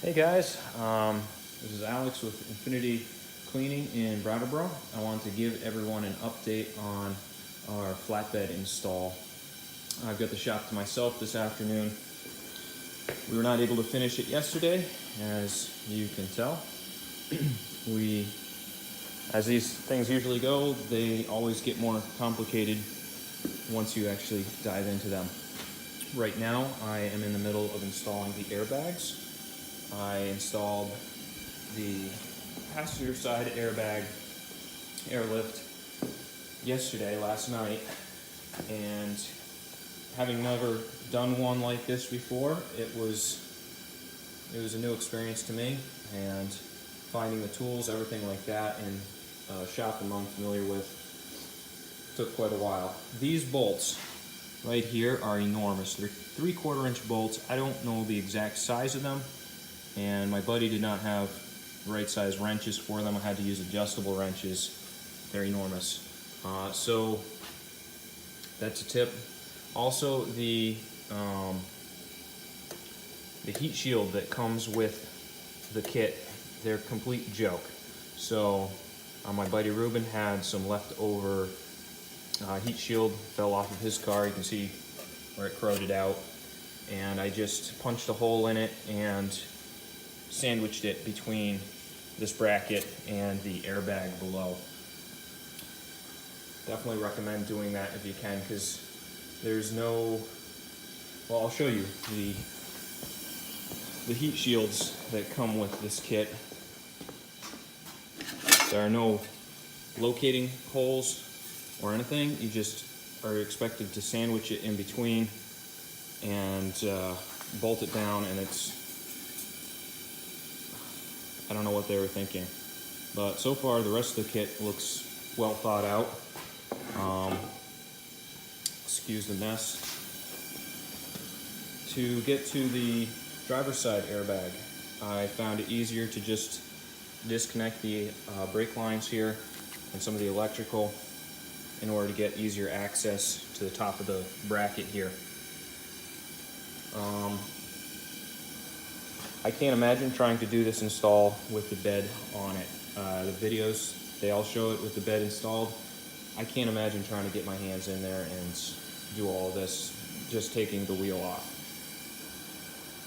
Hey guys, this is Alex with Infinity Cleaning in Brattleboro. I wanted to give everyone an update on our flatbed install. I've got the shop to myself this afternoon. We were not able to finish it yesterday, as you can tell. As these things usually go, they always get more complicated once you actually dive into them. Right now, I am in the middle of installing the airbags. I installed the passenger side airbag airlift last night, and having never done one like this before, it was a new experience to me, and finding the tools, everything like that, in a shop I'm unfamiliar with took quite a while. These bolts right here are enormous. They're 3/4 inch bolts. I don't know the exact size of them, and my buddy did not have the right size wrenches for them. I had to use adjustable wrenches. They're enormous. So that's a tip. Also, the heat shield that comes with the kit, they're a complete joke. So my buddy Ruben had some leftover heat shield, fell off of his car. You can see where it corroded out, and I just punched a hole in it and sandwiched it between this bracket and the airbag below. Definitely recommend doing that if you can, because there's no, well, I'll show you the heat shields that come with this kit. There are no locating holes or anything. You just are expected to sandwich it in between and bolt it down, and I don't know what they were thinking. But so far, the rest of the kit looks well thought out. Excuse the mess. To get to the driver's side airbag, I found it easier to just disconnect the brake lines here and some of the electrical in order to get easier access to the top of the bracket here. I can't imagine trying to do this install with the bed on it. The videos, they all show it with the bed installed. I can't imagine trying to get my hands in there and do all this, just taking the wheel off.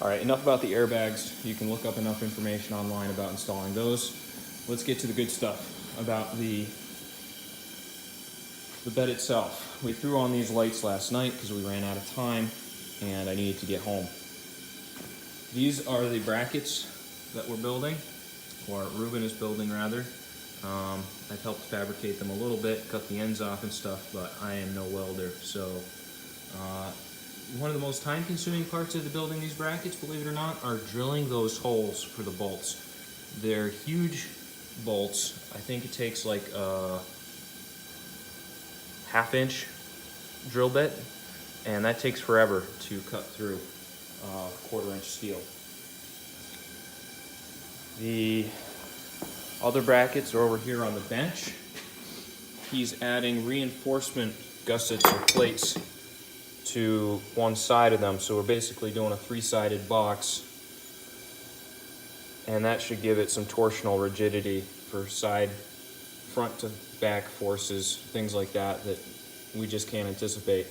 All right, enough about the airbags. You can look up enough information online about installing those. Let's get to the good stuff about the bed itself. We threw on these lights last night because we ran out of time and I needed to get home. These are the brackets that we're building, or Ruben is building rather. I've helped fabricate them a little bit, cut the ends off and stuff, but I am no welder. So one of the most time-consuming parts of building these brackets, believe it or not, are drilling those holes for the bolts. They're huge bolts. I think it takes like a 1/2-inch drill bit, and that takes forever to cut through 1/4 inch steel. The other brackets are over here on the bench. He's adding reinforcement gussets or plates to one side of them, so we're basically doing a 3-sided box, and that should give it some torsional rigidity for front to back forces, things like that we just can't anticipate.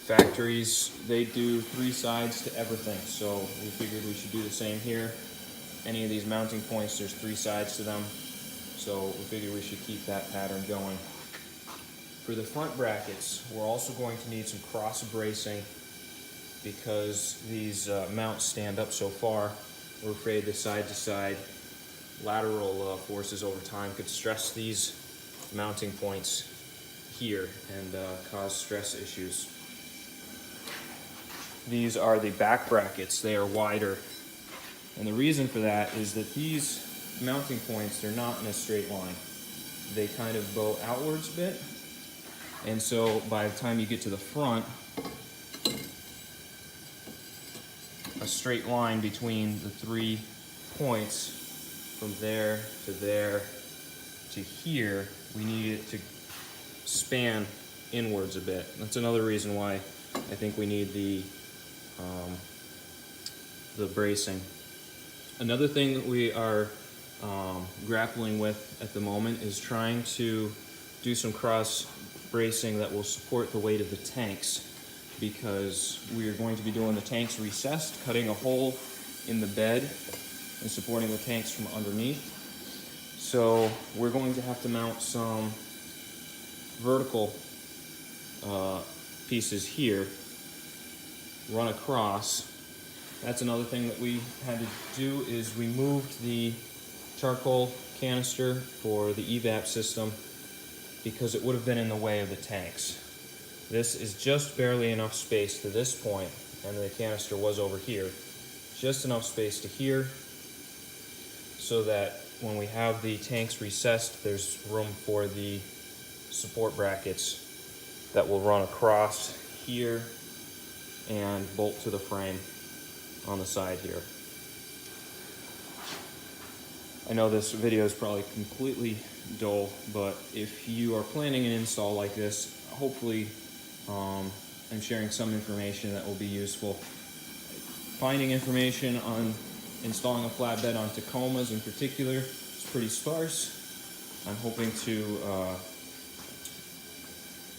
Factories, they do 3 sides to everything, so we figured we should do the same here. Any of these mounting points, there's 3 sides to them, so we figured we should keep that pattern going. For the front brackets, we're also going to need some cross bracing because these mounts stand up so far. We're afraid the side-to-side lateral forces over time could stress these mounting points here and cause stress issues. These are the back brackets. They are wider, and the reason for that is that these mounting points, they're not in a straight line. They kind of bow outwards a bit, and so by the time you get to the front, a straight line between the 3 points from there to here, we need it to span inwards a bit. That's another reason why I think we need the bracing. Another thing that we are grappling with at the moment is trying to do some cross bracing that will support the weight of the tanks, because we are going to be doing the tanks recessed, cutting a hole in the bed and supporting the tanks from underneath. So we're going to have to mount some vertical pieces here, run across. That's another thing that we had to do, is we moved the charcoal canister for the evap system because it would have been in the way of the tanks. This is just barely enough space to this point, and the canister was over here. Just enough space to here so that when we have the tanks recessed, there's room for the support brackets that will run across here and bolt to the frame on the side here. I know this video is probably completely dull, but if you are planning an install like this, hopefully I'm sharing some information that will be useful. Finding information on installing a flatbed on Tacomas in particular is pretty sparse. I'm hoping to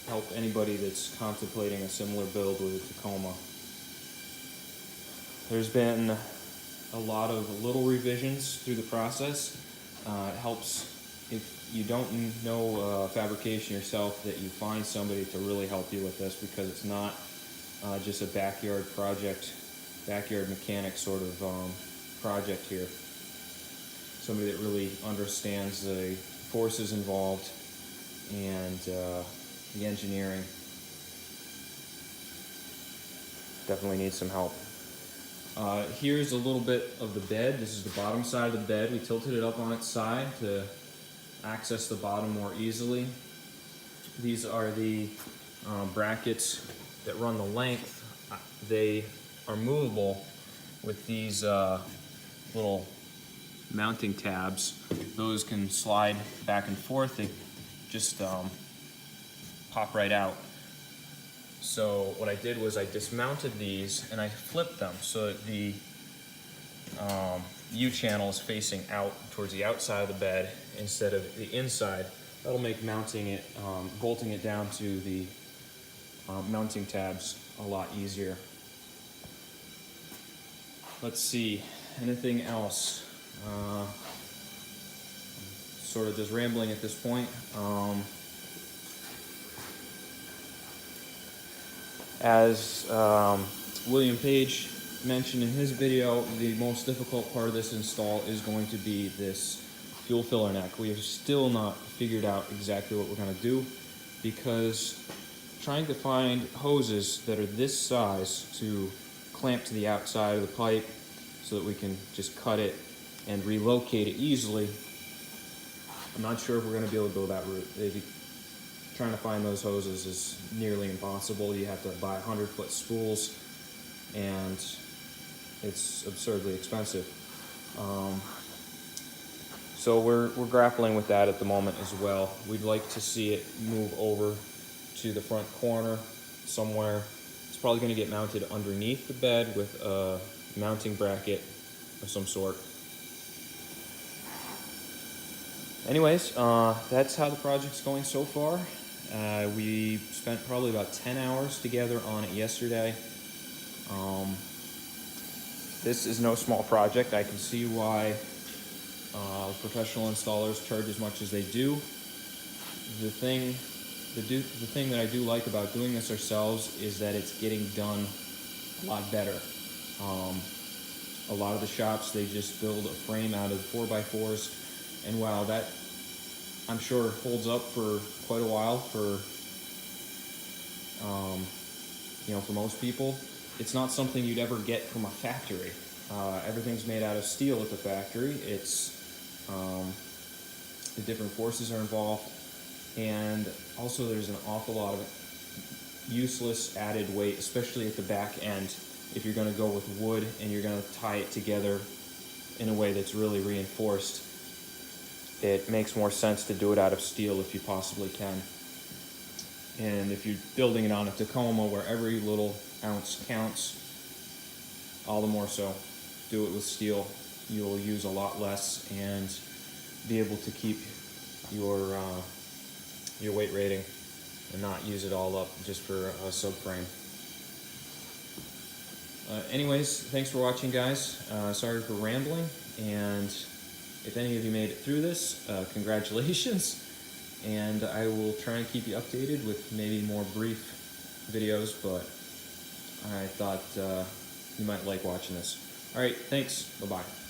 help anybody that's contemplating a similar build with a Tacoma. There's been a lot of little revisions through the process. It helps if you don't know fabrication yourself, that you find somebody to really help you with this, because it's not just a backyard project, backyard mechanic sort of project here. Somebody that really understands the forces involved and the engineering. Definitely needs some help. Here's a little bit of the bed. This is the bottom side of the bed. We tilted it up on its side to access the bottom more easily. These are the brackets that run the length. They are movable with these little mounting tabs. Those can slide back and forth. They just pop right out. So what I did was I dismounted these and I flipped them so that the U-channel is facing out towards the outside of the bed instead of the inside. That'll make mounting it, bolting it down to the mounting tabs a lot easier. Let's see, anything else? Sort of just rambling at this point. As William Page mentioned in his video, the most difficult part of this install is going to be this fuel filler neck. We have still not figured out exactly what we're going to do, because trying to find hoses that are this size to clamp to the outside of the pipe so that we can just cut it and relocate it easily, I'm not sure if we're going to be able to go that route. Trying to find those hoses is nearly impossible. You have to buy 100-foot spools, and it's absurdly expensive. So we're grappling with that at the moment as well. We'd like to see it move over to the front corner somewhere. It's probably going to get mounted underneath the bed with a mounting bracket of some sort. Anyways, that's how the project's going so far. We spent probably about 10 hours together on it yesterday. This is no small project. I can see why professional installers charge as much as they do. The thing that I do like about doing this ourselves is that it's getting done a lot better. A lot of the shops, they just build a frame out of 4x4s, and wow, that I'm sure holds up for quite a while for for most people. It's not something you'd ever get from a factory. Everything's made out of steel at the factory. It's the different forces are involved, and also there's an awful lot of useless added weight, especially at the back end. If you're going to go with wood and you're going to tie it together in a way that's really reinforced, it makes more sense to do it out of steel if you possibly can. And if you're building it on a Tacoma where every little ounce counts, all the more so, do it with steel. you'll use a lot less and be able to keep your weight rating and not use it all up just for a subframe. Anyways, thanks for watching, guys. Sorry for rambling, and if any of you made it through this, congratulations. And I will try and keep you updated with maybe more brief videos, but I thought you might like watching this. All right, thanks. Bye-bye.